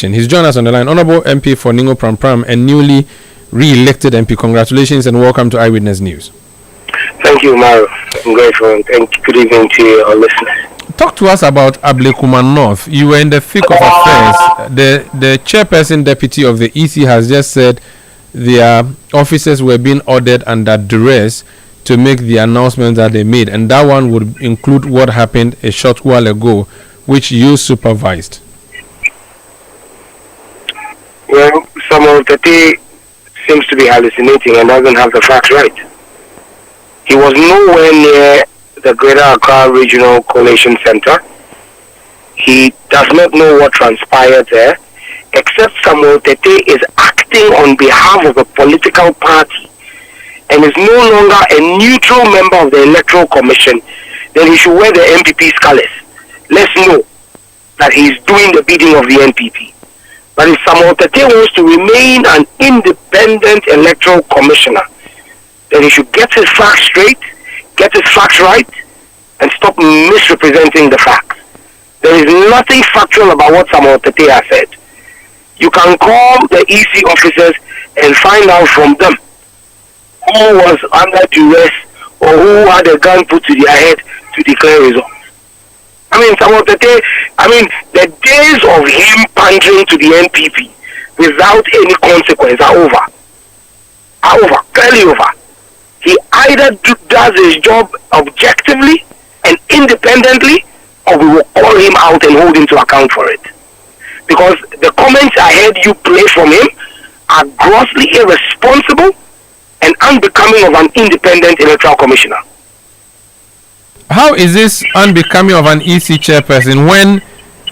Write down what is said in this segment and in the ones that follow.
He's joined us on the line. Honorable MP for Ningo Pram Pram and newly re-elected MP. Congratulations and welcome to Eyewitness News. Thank you, Mario. I'm grateful and good evening to our listeners. Talk to us about Ablekuma North. You were in the thick of affairs. The chairperson deputy of the EC has just said their officers were being ordered under duress to make the announcement that they made, and that one would include what happened a short while ago, which you supervised. Well, Samuel Tettey seems to be hallucinating and doesn't have the facts right. He was nowhere near the Greater Accra Regional Collation Center. He does not know what transpired there, except Samuel Tettey is acting on behalf of a political party and is no longer a neutral member of the Electoral Commission. Then he should wear the NPP's colors. Let's know that he is doing the bidding of the NPP. But if Samuel Tettey wants to remain an independent electoral commissioner, then he should get his facts straight, get his facts right, and stop misrepresenting the facts. There is nothing factual about what Samuel Tettey has said. You can call the EC officers and find out from them who was under duress or who had a gun put to their head to declare results. Samuel Tettey, the days of him pandering to the NPP without any consequence are over. Clearly over. He either does his job objectively and independently, or we will call him out and hold him to account for it. Because the comments I heard you play from him are grossly irresponsible and unbecoming of an independent electoral commissioner. How is this unbecoming of an EC chairperson when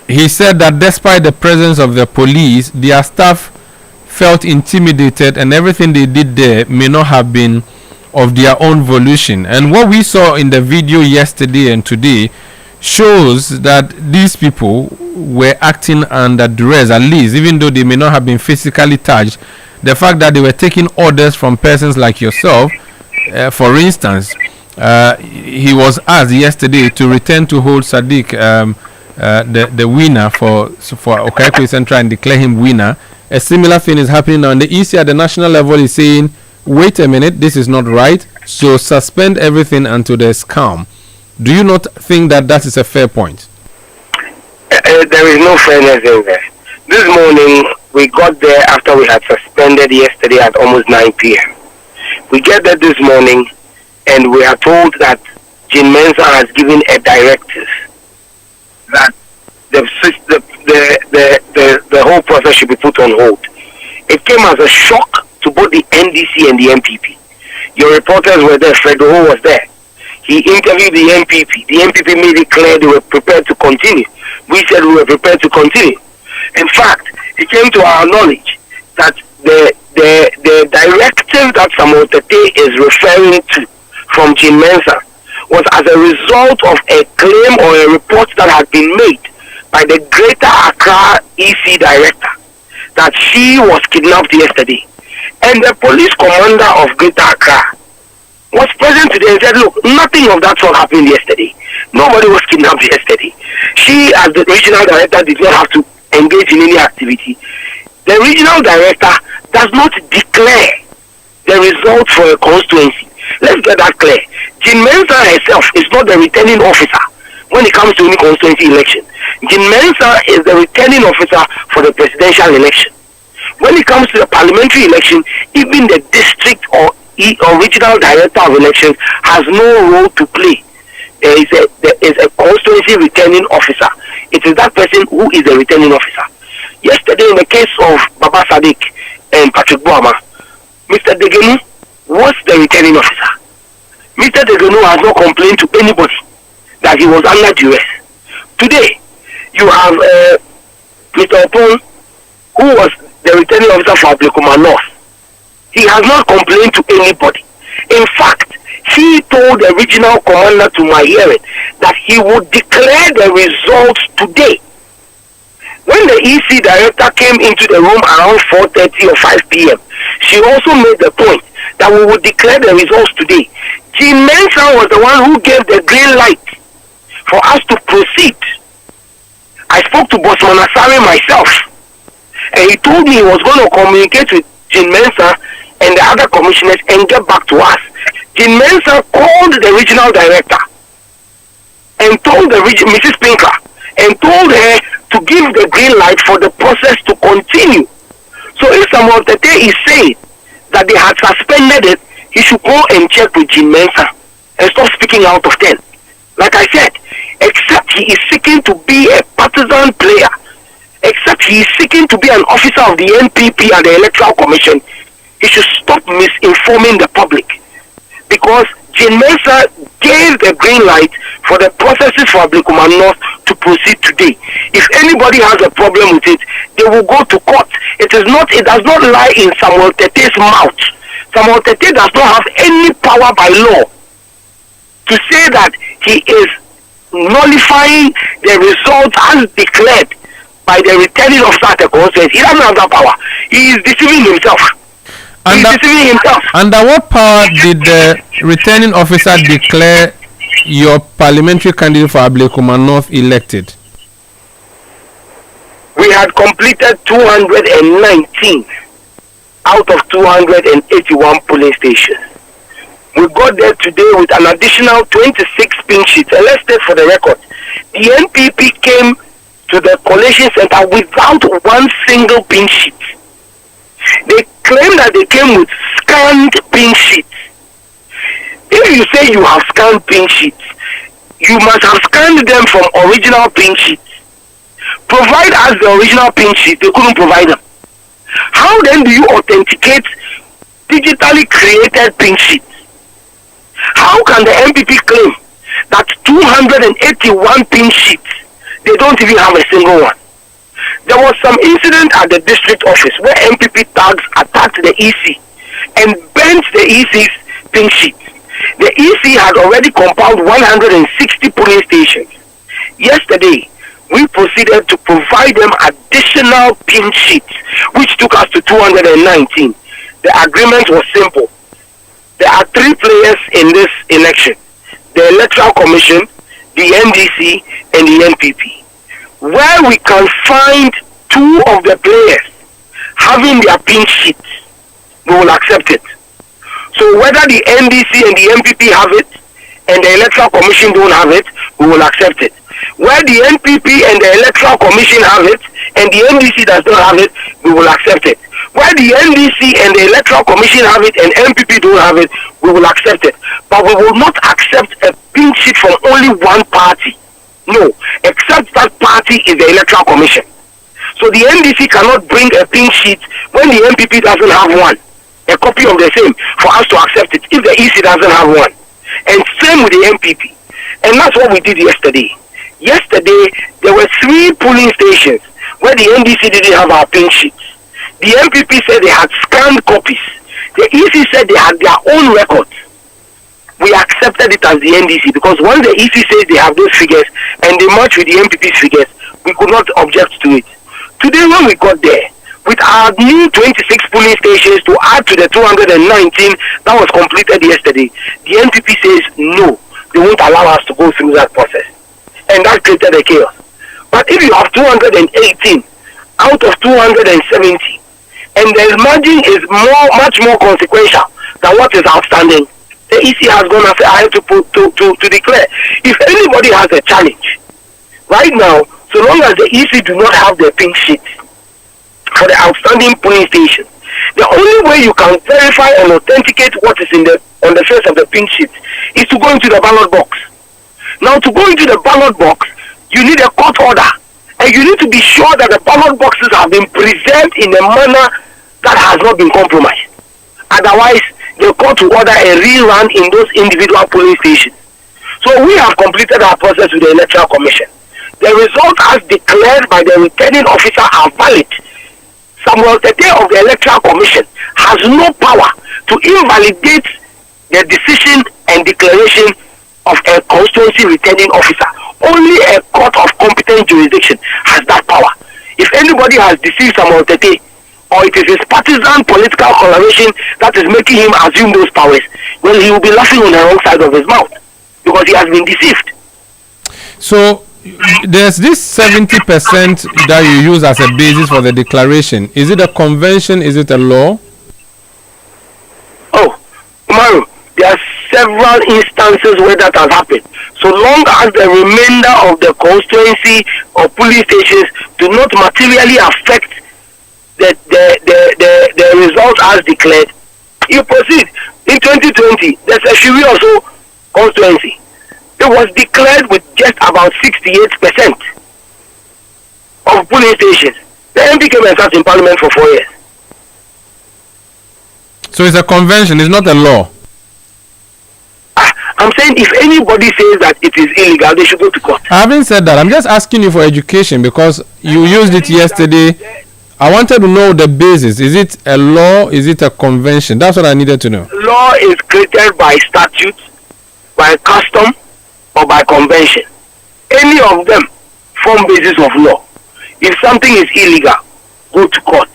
he said that despite the presence of the police, their staff felt intimidated and everything they did there may not have been of their own volition? And what we saw in the video yesterday and today shows that these people were acting under duress, at least, even though they may not have been physically touched. The fact that they were taking orders from persons like yourself, for instance, he was asked yesterday to return to hold Sadiq, the winner for Okaiko Central, and declare him winner. A similar thing is happening now. And the EC at the national level is saying, wait a minute, this is not right, so suspend everything until there's calm. Do you not think that that is a fair point? There is no fairness in there. This morning, we got there after we had suspended yesterday at almost 9 p.m. We get there this morning, and we are told that Jean Mensa has given a directive that the whole process should be put on hold. It came as a shock to both the NDC and the MPP. Your reporters were there, Fred Oho was there. He interviewed the MPP. The MPP made it clear they were prepared to continue. We said we were prepared to continue. In fact, it came to our knowledge that the directive that Samuel Tettey is referring to from Jean Mensa was as a result of a claim or a report that had been made by the Greater Accra EC director that she was kidnapped yesterday. And the police commander of Greater Accra was present today and said, look, nothing of that sort happened yesterday. Nobody was kidnapped yesterday. She, as the regional director, did not have to engage in any activity. The regional director does not declare the results for a constituency. Let's get that clear. Jean Mensa herself is not the returning officer when it comes to any constituency election. Jean Mensa is the returning officer for the presidential election. When it comes to the parliamentary election, even the district or regional director of elections has no role to play. There is a constituency returning officer. It is that person who is the returning officer. Yesterday, in the case of Baba Sadiq and Patrick Boama, Mr. Degenu was the returning officer. Mr. Degenu has not complained to anybody that he was under duress. Today, you have Mr. Opon, who was the returning officer for Ablekuma North. He has not complained to anybody. In fact, he told the regional commander to my hearing that he would declare the results today. When the EC director came into the room around 4:30 or 5 p.m., she also made the point that we would declare the results today. Jean Mensa was the one who gave the green light for us to proceed. I spoke to Bosman Asari myself And he told me he was going to communicate with Jean Mensah and the other commissioners and get back to us. Jean Mensah called the regional director and told the Mrs. Pinker and told her to give the green light for the process to continue. So if Samuel Tettey is saying that they had suspended it, he should go and check with Jean Mensah and stop speaking out of 10. Like I said, except he is seeking to be a partisan player, except he is seeking to be an officer of the NPP and the Electoral Commission, he should stop misinforming the public. Because Jean Mensah gave the green light for the processes for Ablekuma North to proceed today. If anybody has a problem with it, they will go to court. It does not lie in Samuel Tettey's mouth. Samuel Tettey does not have any power by law to say that he is nullifying the results as declared by the returning officer at the constituency. He doesn't have that power. He is deceiving himself. Under what power did the returning officer declare your parliamentary candidate for Ablekuma North elected? We had completed 219 out of 281 polling stations. We got there today with an additional 26 pink sheets. And let's take for the record, the NPP came to the collation center without one single pink sheet. They claim that they came with scanned pink sheets. If you say you have scanned pink sheets, you must have scanned them from original pink sheets. Provide us the original pink sheet, they couldn't provide them. How then do you authenticate digitally created pink sheets? How can the MPP claim that 281 pink sheets, they don't even have a single one? There was some incident at the district office where MPP thugs attacked the EC and bent the EC's pink sheet. The EC had already compiled 160 polling stations. Yesterday, we proceeded to provide them additional pink sheets, which took us to 219. The agreement was simple. There are three players in this election: the Electoral Commission, the NDC, and the NPP. Where we can find two of the players having their pink sheets, we will accept it. So whether the NDC and the NPP have it and the Electoral Commission don't have it, we will accept it. Where the NPP and the Electoral Commission have it and the NDC does not have it, we will accept it. Where the NDC and the Electoral Commission have it and NPP don't have it, we will accept it. But we will not accept a pink sheet from only one party. No, except that party is the Electoral Commission. So the NDC cannot bring a pink sheet when the NPP doesn't have one, a copy of the same, for us to accept it if the EC doesn't have one. And same with the NPP. And that's what we did yesterday. Yesterday, there were 3 polling stations where the NDC didn't have our pink sheets. The NPP said they had scanned copies. The EC said they had their own records. We accepted it as the NDC because once the EC says they have those figures and they match with the NPP's figures, we could not object to it. Today when we got there, with our new 26 polling stations to add to the 219 that was completed yesterday, the NPP says no, they won't allow us to go through that process. And that created a chaos. But if you have 218 out of 270, and the margin is much more consequential than what is outstanding, the EC has gone after I have to declare. If anybody has a challenge, right now, so long as the EC do not have the pink sheet for the outstanding polling station, the only way you can verify and authenticate what is on the face of the pink sheet is to go into the ballot box. Now, to go into the ballot box, you need a court order, and you need to be sure that the ballot boxes have been preserved in a manner that has not been compromised. Otherwise, the court will order a rerun in those individual polling stations. So we have completed our process with the Electoral Commission. The results as declared by the returning officer are valid. Samuel Tettey of the Electoral Commission has no power to invalidate the decision and declaration of a constituency returning officer. Only a court of competent jurisdiction has that power. If anybody has deceived Samuel Tettey, or it is his partisan political coloration that is making him assume those powers, well, he will be laughing on the wrong side of his mouth because he has been deceived. So there's this 70% that you use as a basis for the declaration. Is it a convention? Is it a law? Oh, Maru, there are several instances where that has happened. So long as the remainder of the constituency or police stations do not materially affect the result as declared, you proceed. In 2020, there's a Shiri also constituency. It was declared with just about 68% of polling stations. The MP came and sat in Parliament for 4 years. So it's a convention, it's not a law. I'm saying if anybody says that it is illegal, they should go to court. I haven't said that. I'm just asking you for education because you used it yesterday. I wanted to know the basis. Is it a law? Is it a convention? That's what I needed to know. Law is created by statute, by custom, or by convention. Any of them form basis of law. If something is illegal, go to court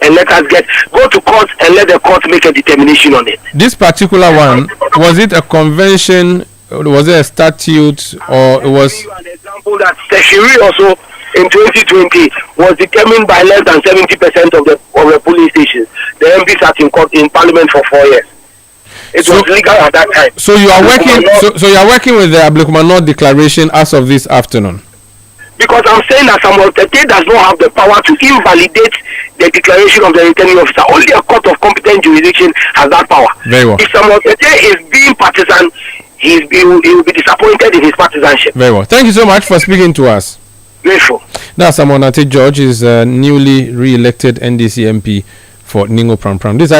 and go to court and let the court make a determination on it. This particular one, was it a convention? Was it a statute, or it was? I'll give you an example that Shiri also in 2020 was determined by less than 70% of the police stations. The MP sat in court in Parliament for 4 years. It was legal at that time. So you are working. So you are working with the Ablekuma North declaration as of this afternoon. Because I'm saying that Samuel Tettey does not have the power to invalidate the declaration of the returning officer. Only a court of competent jurisdiction has that power. Very well. If Samuel Tettey is being partisan, he will be disappointed in his partisanship. Very well. Thank you so much for speaking to us. Grateful. Now, Samuel Tettey George is a newly re-elected NDC MP for Ningo Pram Pram. This